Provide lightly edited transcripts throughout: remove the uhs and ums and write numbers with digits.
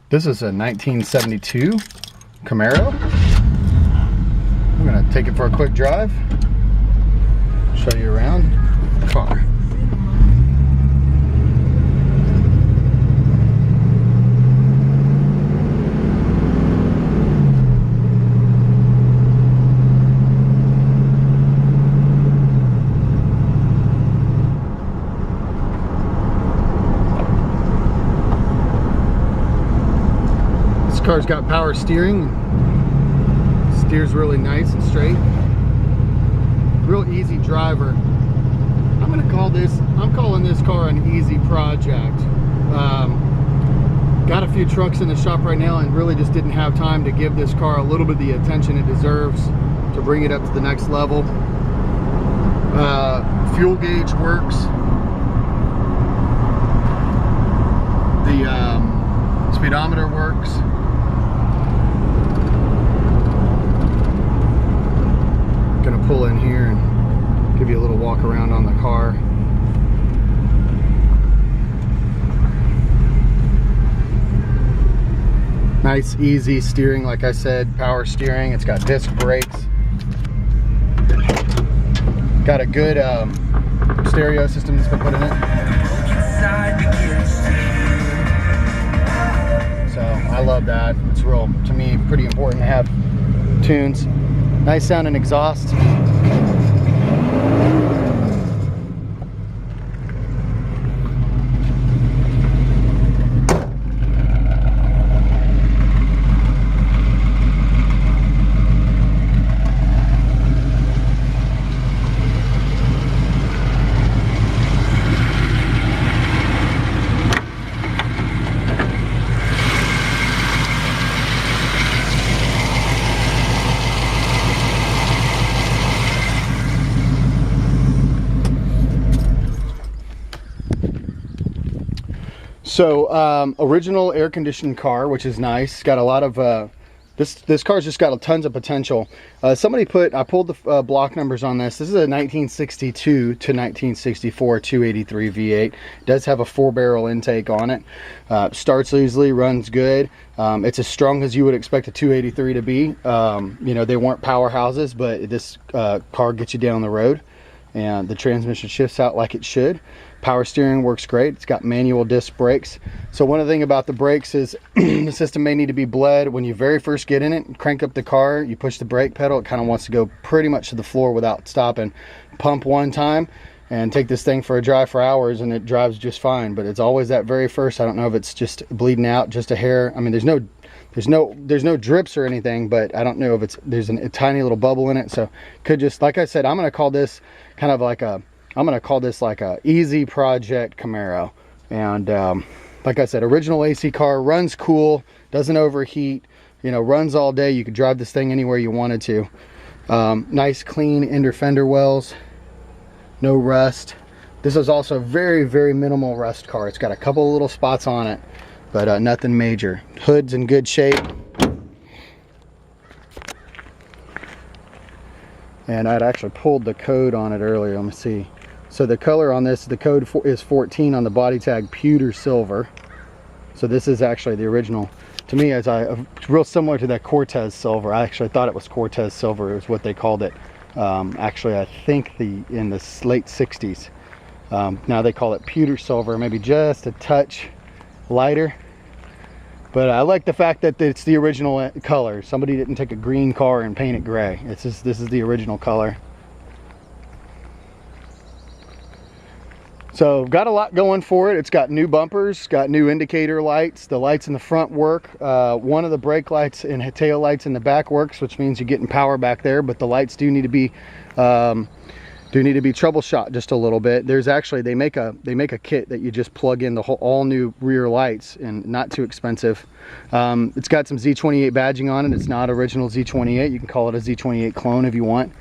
This is a 1972 Camaro. I'm gonna take it for a quick drive, show you around the car. This car's got power steering. Steers really nice and straight. Real easy driver. I'm calling this car an easy project. Got a few trucks in the shop right now and really just didn't have time to give this car a little bit of the attention it deserves to bring it up to the next level. Fuel gauge works. The speedometer works. Gonna pull in here and give you a little walk around on the car. Nice easy steering, like I said, power steering. It's got disc brakes. Got a good stereo system that's been put in it. So I love that. It's real, to me, pretty important to have tunes. Nice sounding exhaust. So original air conditioned car, which is nice. Got a lot of this car's just got tons of potential. I pulled the block numbers on this. This is a 1962 to 1964 283 V8. It does have a 4-barrel intake on it. Starts easily, runs good. It's as strong as you would expect a 283 to be. You know, they weren't powerhouses, but this car gets you down the road, and the transmission shifts out like it should. Power steering works great. It's got manual disc brakes. So one of the things about the brakes is the system may need to be bled. When you very first get in it, crank up the car, you push the brake pedal, it kind of wants to go pretty much to the floor without stopping. Pump one time and take this thing for a drive for hours and it drives just fine. But it's always that very first. I don't know if it's just bleeding out just a hair. I mean, there's no drips or anything, but I don't know if there's a tiny little bubble in it. So could just, like I said, I'm going to call this kind of like a easy project Camaro. And like I said, original AC car, runs cool, doesn't overheat, you know, runs all day. You could drive this thing anywhere you wanted to. Nice clean inner fender wells, no rust. This is also a very, very minimal rust car. It's got a couple of little spots on it, but nothing major. Hood's in good shape. And I'd actually pulled the code on it earlier. Let me see. So the color on this, the code is 14 on the body tag, pewter silver. So this is actually the original. To me, it's real similar to that Cortez silver. I actually thought it was Cortez silver is what they called it. Actually, I think in the late 60s. Now they call it pewter silver, maybe just a touch lighter. But I like the fact that it's the original color. Somebody didn't take a green car and paint it gray. This is the original color. So got a lot going for it. It's got new bumpers, got new indicator lights. The lights in the front work. One of the brake lights and tail lights in the back works, which means you're getting power back there. But the lights do need to be troubleshot just a little bit. There's actually, they make a kit that you just plug in the all new rear lights, and not too expensive. It's got some Z28 badging on it. It's not original Z28. You can call it a Z28 clone if you want.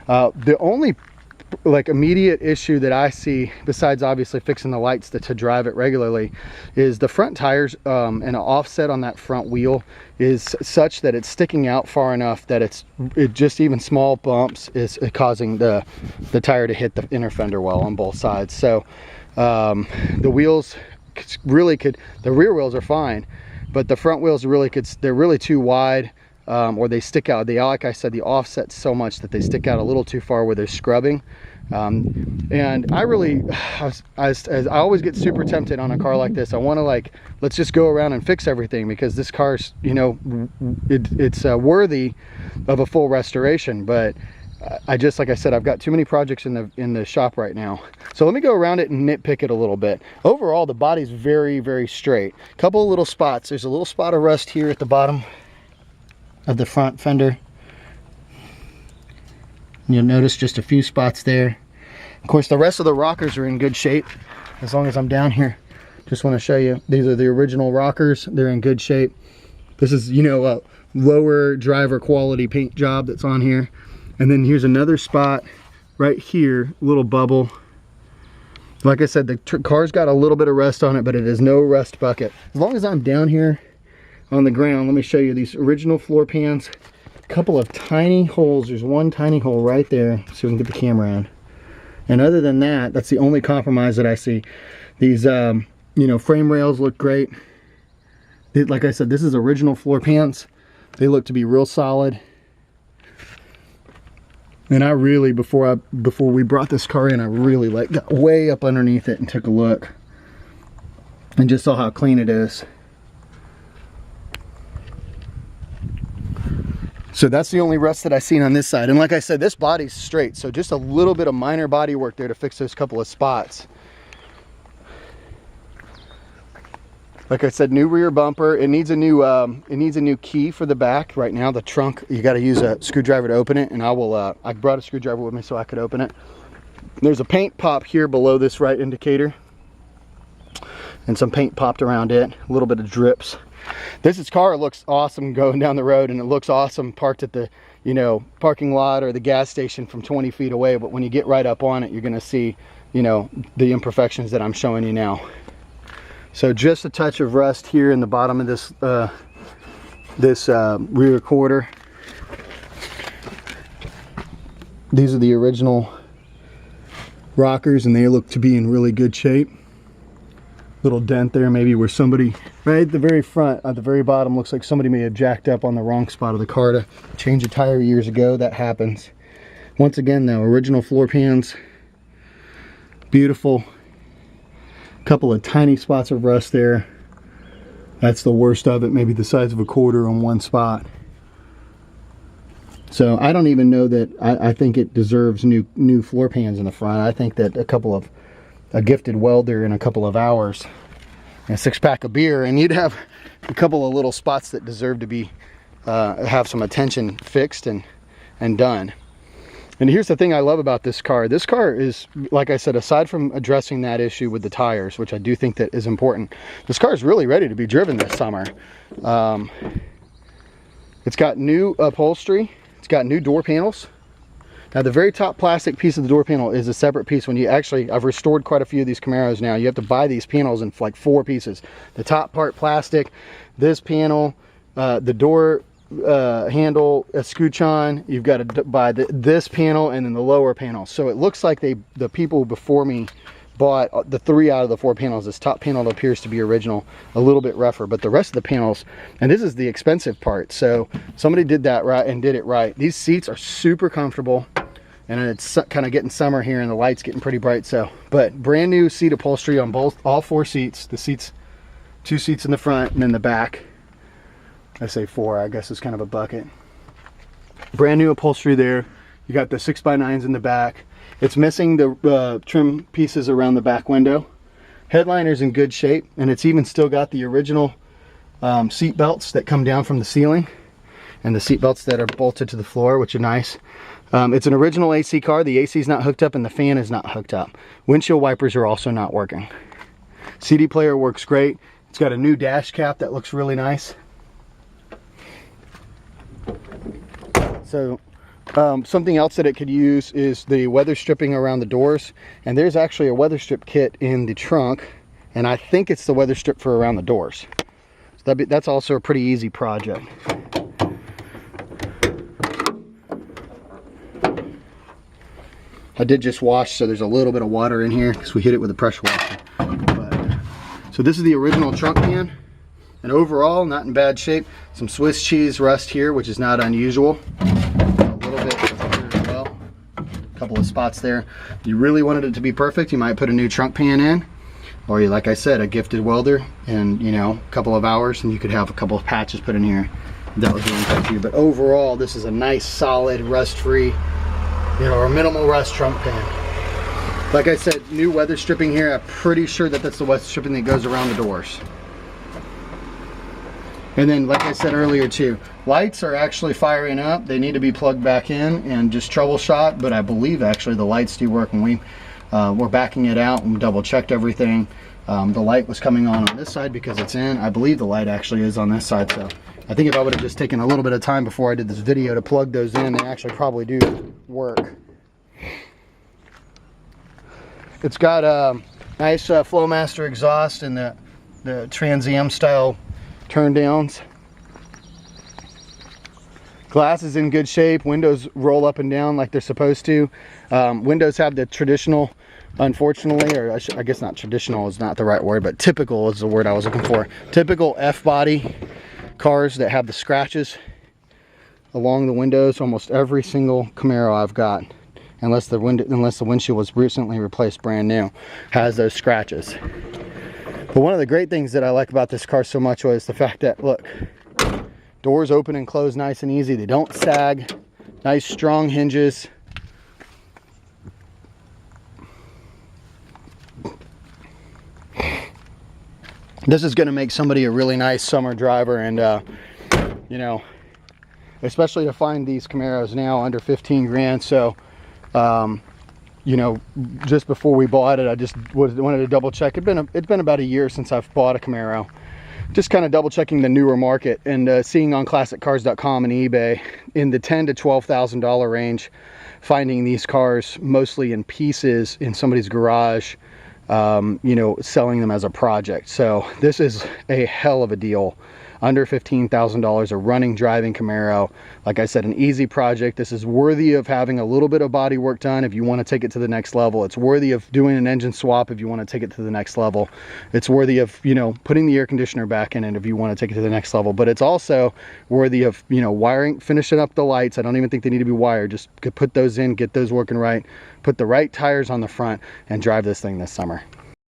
The only immediate issue that I see, besides obviously fixing the lights to drive it regularly, is the front tires and an offset on that front wheel is such that it's sticking out far enough that it just even small bumps is causing the tire to hit the inner fender well on both sides. So the wheels really the rear wheels are fine. but the front wheels really they're really too wide, or they stick out. They, like I said, the offset so much that they stick out a little too far where they're scrubbing. And I really, I always get super tempted on a car like this. I want to, like, let's just go around and fix everything, because this car's, you know, it's worthy of a full restoration. But I just, like I said, I've got too many projects in the shop right now. So let me go around it and nitpick it a little bit. Overall, the body's very, very straight. Couple of little spots. There's a little spot of rust here at the bottom of the front fender. You'll notice just a few spots there. Of course, the rest of the rockers are in good shape. As long as I'm down here, just want to show you, these are the original rockers. They're in good shape. This is, you know, a lower driver quality paint job that's on here. And then here's another spot right here, little bubble. Like I said, the car's got a little bit of rust on it, but it is no rust bucket. As long as I'm down here on the ground, let me show you these original floor pans. A couple of tiny holes. There's one tiny hole right there, so we can get the camera on. And other than that, that's the only compromise that I see. These, you know, frame rails look great. Like I said, this is original floor pans. They look to be real solid. And I really, before we brought this car in, I really got way up underneath it and took a look. And just saw how clean it is. So that's the only rust that I've seen on this side. And like I said, this body's straight, so just a little bit of minor body work there to fix those couple of spots. Like I said, new rear bumper. It needs a new key for the back. Right now, the trunk, you got to use a screwdriver to open it, and I brought a screwdriver with me so I could open it. There's a paint pop here below this right indicator, and some paint popped around it. A little bit of drips. This car looks awesome going down the road, and it looks awesome parked at the, you know, parking lot or the gas station from 20 feet away. But when you get right up on it, you're going to see, you know, the imperfections that I'm showing you now. So just a touch of rust here in the bottom of this rear quarter. These are the original rockers, and they look to be in really good shape. Little dent there, maybe where somebody, right at the very front, at the very bottom, looks like somebody may have jacked up on the wrong spot of the car to change a tire years ago. That happens. Once again though, original floor pans, beautiful. Couple of tiny spots of rust there. That's the worst of it, maybe the size of a quarter on one spot. So I don't even know that I think it deserves new floor pans in the front. I think that a gifted welder in a couple of hours and a 6-pack of beer, and you'd have a couple of little spots that deserve to be have some attention fixed and done. And here's the thing I love about this car. This car is, like I said, aside from addressing that issue with the tires, which I do think that is important, this car is really ready to be driven this summer. It's got new upholstery. It's got new door panels. Now the very top plastic piece of the door panel is a separate piece. When you actually, I've restored quite a few of these Camaros now. You have to buy these panels in like 4 pieces. The top part plastic, this panel, the door handle escutcheon, you've got to buy this panel, and then the lower panel. So it looks like the people before me bought the 3 out of the 4 panels. This top panel appears to be original, a little bit rougher, but the rest of the panels, and this is the expensive part, so somebody did that right and did it right. These seats are super comfortable, and it's kind of getting summer here and the light's getting pretty bright. So, but brand new seat upholstery on all 4 seats. The seats, 2 seats in the front and in the back. I say 4, I guess it's kind of a bucket. Brand new upholstery there. You got the 6x9s in the back. It's missing the trim pieces around the back window. Headliner's in good shape, and it's even still got the original seat belts that come down from the ceiling, and the seat belts that are bolted to the floor, which are nice. It's an original AC car. The AC is not hooked up and the fan is not hooked up. Windshield wipers are also not working. CD player works great. It's got a new dash cap that looks really nice. So something else that it could use is the weather stripping around the doors, and there's actually a weather strip kit in the trunk, and I think it's the weather strip for around the doors. So that's also a pretty easy project. I did just wash, so there's a little bit of water in here because we hit it with a pressure washer. So this is the original trunk pan. And overall, not in bad shape. Some Swiss cheese rust here, which is not unusual. A little bit here as well. A couple of spots there. If you really wanted it to be perfect, you might put a new trunk pan in. Or, like I said, a gifted welder in, you know, a couple of hours, and you could have a couple of patches put in here. That would be impact to you. But overall, this is a nice, solid, rust-free, you know, or minimal rust trunk pan. Like I said, new weather stripping here. I'm pretty sure that that's the weather stripping that goes around the doors. And then, like I said earlier too, lights are actually firing up. They need to be plugged back in and just troubleshot, but I believe actually the lights do work. When we were backing it out and double checked everything, the light was coming on this side because it's in. I believe the light actually is on this side, so I think if I would have just taken a little bit of time before I did this video to plug those in, they actually probably do work. It's got a nice Flowmaster exhaust and the Trans Am style turn downs. Glass is in good shape. Windows roll up and down like they're supposed to. Windows have the traditional, unfortunately, or I guess not traditional is not the right word, but typical is the word I was looking for. Typical F-body cars that have the scratches along the windows. Almost every single Camaro I've got, unless the windshield was recently replaced brand new, has those scratches. But one of the great things that I like about this car so much was the fact that, look, doors open and close nice and easy. They don't sag. Nice strong hinges. This is going to make somebody a really nice summer driver, and you know, especially to find these Camaros now under 15 grand. So you know, just before we bought it, I just wanted to double check. It's been about a year since I've bought a Camaro. Just kind of double checking the newer market and seeing on classiccars.com and eBay in the $10,000 to $12,000 range, finding these cars mostly in pieces in somebody's garage, you know, selling them as a project. So this is a hell of a deal. Under $15,000, a running, driving Camaro. Like I said, an easy project. This is worthy of having a little bit of body work done if you want to take it to the next level. It's worthy of doing an engine swap if you want to take it to the next level. It's worthy of, you know, putting the air conditioner back in it if you want to take it to the next level. But it's also worthy of, you know, wiring, finishing up the lights. I don't even think they need to be wired. Just put those in, get those working right, put the right tires on the front, and drive this thing this summer.